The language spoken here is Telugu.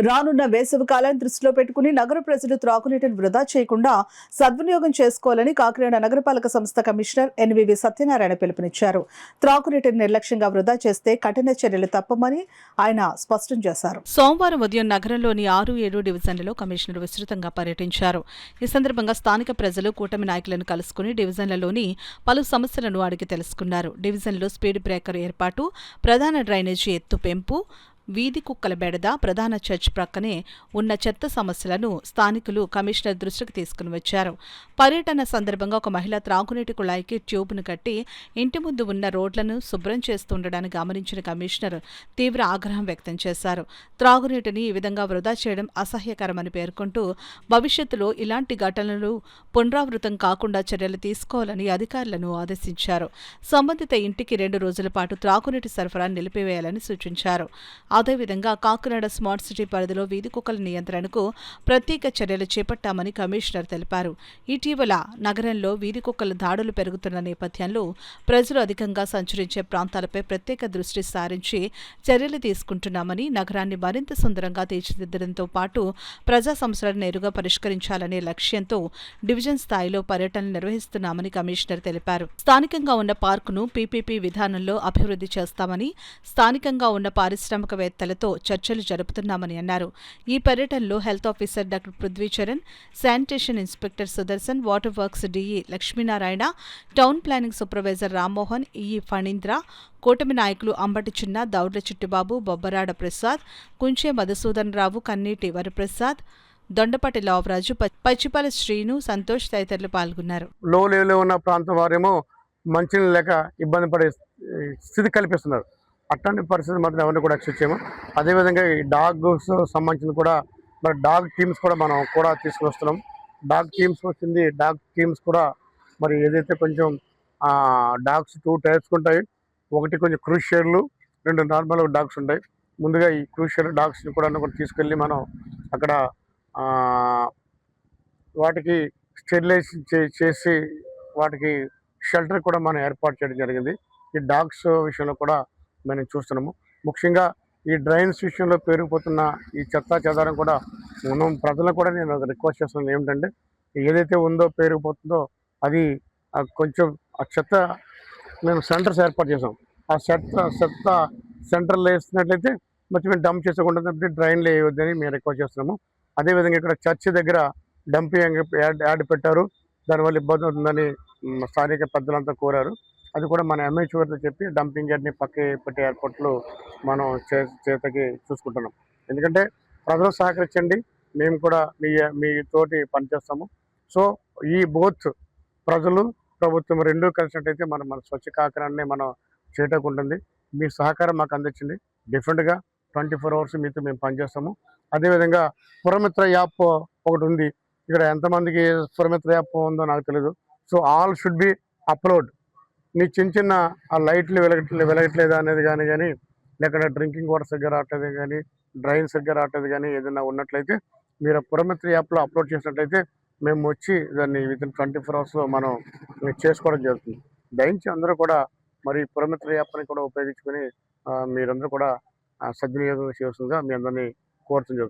రానున్న వేసవి కాలాన్ని దృష్టిలో పెట్టుకుని నగర ప్రజలు త్రాగునీటిని వృధా చేయకుండా సద్వినియోగం చేసుకోవాలని కాకినాడ నగరపాలక సంస్థ కమిషనర్ ఎన్వివి సత్యనారాయణ పిలుపునిచ్చారు. త్రాగునీటిని నిర్లక్ష్యంగా వృధా చేస్తే కఠిన చర్యలు తప్పమని ఆయన స్పష్టం చేశారు. సోమవారం ఉదయం నగరంలోని 6-7 డివిజన్లలో కమిషనర్ విస్తృతంగా పర్యటించారు. ఈ సందర్భంగా స్థానిక ప్రజలు కూటమి నాయకులను కలుసుకుని డివిజన్లలోని పలు సమస్యలను అడిగి తెలుసుకున్నారు. డివిజన్లో స్పీడ్ బ్రేకర్ ఏర్పాటు, ప్రధాన డ్రైనేజీ ఎత్తు పెంపు, వీధి కుక్కల బెడద, ప్రధాన చర్చ్ ప్రక్కనే ఉన్న చెత్త సమస్యలను స్థానికులు కమిషనర్ దృష్టికి తీసుకుని వచ్చారు. పర్యటన సందర్భంగా ఒక మహిళ త్రాగునీటి కుళాయికి ట్యూబ్ను కట్టి ఇంటి ముందు ఉన్న రోడ్లను శుభ్రం చేస్తుండడాన్ని గమనించిన కమిషనర్ తీవ్ర ఆగ్రహం వ్యక్తం చేశారు. త్రాగునీటిని ఈ విధంగా వృధా చేయడం అసహ్యకరమని పేర్కొంటూ భవిష్యత్తులో ఇలాంటి ఘటనలు పునరావృతం కాకుండా చర్యలు తీసుకోవాలని అధికారులను ఆదేశించారు. సంబంధిత ఇంటికి 2 రోజుల పాటు త్రాగునీటి సరఫరా నిలిపివేయాలని సూచించారు. అదేవిధంగా కాకినాడ స్మార్ట్ సిటీ పరిధిలో వీధి కుక్కల నియంత్రణకు ప్రత్యేక చర్యలు చేపట్టామని కమిషనర్ తెలిపారు. ఇటీవల నగరంలో వీధి కుక్కల దాడులు పెరుగుతున్న నేపథ్యంలో ప్రజలు అధికంగా సంచరించే ప్రాంతాలపై ప్రత్యేక దృష్టి సారించి చర్యలు తీసుకుంటున్నామని, నగరాన్ని మరింత సుందరంగా తీర్చిదిద్దడంతో పాటు ప్రజా సమస్యలను నేరుగా పరిష్కరించాలనే లక్ష్యంతో డివిజన్ స్థాయిలో పర్యటనలు నిర్వహిస్తున్నామని కమిషనర్ తెలిపారు. స్థానికంగా ఉన్న పార్కును పీపీపీ విధానంలో అభివృద్ధి చేస్తామని, స్థానికంగా ఉన్న పారిశ్రామికవేత్తలతో చర్చలు జరుపుతున్నామని అన్నారు. ఈ పర్యటనలో health officer doctor Prithvi Charan, sanitation inspector Sudarshan, water works DE Lakshminarayana, town planning supervisor Rammohan, EE Phanindra, కూటమి నాయకులు అంబటి చిన్న, దౌడ్ల చిట్టిబాబు, బొబ్బరాడ ప్రసాద్, కుంచే మధుసూదన్ రావు, కన్నీటి వరప్రసాద్, దొండపాటి లావరాజు, పచ్చిపాల శ్రీను, సంతోష్ తదితరులు పాల్గొన్నారు. లో లెవెల్లో ఉన్న ప్రాంతం వారేమో మంచినీళ్ళు లేక ఇబ్బంది పడే స్థితి కల్పిస్తున్నారు. అట్లాంటి పరిస్థితి మాత్రం ఎవరిని కూడా యాక్సెప్ట్ చేయము. అదేవిధంగా ఈ డాగ్స్ సంబంధించిన కూడా మరి డాగ్ టీమ్స్ కూడా మనం కూడా తీసుకువస్తున్నాం. డాగ్ టీమ్స్ వచ్చింది. డాగ్ టీమ్స్ కూడా మరి ఏదైతే కొంచెం డాగ్స్ 2 టైప్స్ ఉంటాయి. ఒకటి కొంచెం క్రూషియర్లు, 2 నార్మల్ డాగ్స్ ఉంటాయి. ముందుగా ఈ క్రూషియర్ డాగ్స్ని కూడా తీసుకెళ్ళి మనం అక్కడ వాటికి స్టెరిలైజ్ చేసి వాటికి షెల్టర్ కూడా మనం ఏర్పాటు చేయడం జరిగింది. ఈ డాగ్స్ విషయంలో కూడా మనం చూస్తున్నాము. ముఖ్యంగా ఈ డ్రైన్స్ విషయంలో పెరిగిపోతున్న ఈ చెత్త చెదారం కూడా మనం ప్రజలను కూడా నేను రిక్వెస్ట్ చేస్తున్నాను. ఏమిటంటే ఏదైతే ఉందో పెరిగిపోతుందో అది కొంచెం ఆ చెత్త మేము సెంటర్స్ ఏర్పాటు చేసాం. ఆ చెత్త సెంటర్లు వేస్తున్నట్లయితే మంచిగా డంప్ చేసుకోకుండా డ్రైన్లు వేయవద్దని మేము రిక్వెస్ట్ చేస్తున్నాము. అదేవిధంగా ఇక్కడ చర్చి దగ్గర డంపింగ్ యాడ్ పెట్టారు. దానివల్ల ఇబ్బంది అవుతుందని స్థానిక పెద్దలంతా కోరారు. అది కూడా మన ఎంహెచ్ఓతో చెప్పి డంపింగ్ యార్డ్ని పక్కే పెట్టే ఏర్పాట్లు మనం చేతకి చూసుకుంటున్నాం. ఎందుకంటే ప్రజలు సహకరించండి, మేము కూడా మీ తోటి పనిచేస్తాము. సో ఈ బోత్ ప్రజలు ప్రభుత్వం 2 కలిసినట్టయితే మన స్వచ్ఛ కాకినాడని మనం చేయటకు ఉంటుంది. మీ సహకారం మాకు అందించింది. డిఫరెంట్గా 24 అవర్స్ మీతో మేము పనిచేస్తాము. అదేవిధంగా పురమిత్ర యాప్ ఒకటి ఉంది. ఇక్కడ ఎంతమందికి పురమిత్ర యాప్ ఉందో నాకు తెలియదు. So all should be upload. మీ చిన్న ఆ లైట్లు వెలగట్లేదా అనేది కానీ లేకపోతే డ్రింకింగ్ వాటర్ సరిగ్గా రావట్లేదు కానీ, డ్రైన్ సరిగ్గా రావట్లేదు కానీ ఏదైనా ఉన్నట్లయితే మీరు పురమిత్ర యాప్లో అప్లోడ్ చేసినట్లయితే మేము వచ్చి దాన్ని వితిన్ 24 అవర్స్లో మనం చేసుకోవడం జరుగుతుంది. దయించి అందరూ కూడా మరి పురమిత్ర యాప్ని కూడా ఉపయోగించుకొని మీరందరూ కూడా సద్వినియోగం చేస్తుందిగా మీ అందరినీ కోరుతుంది.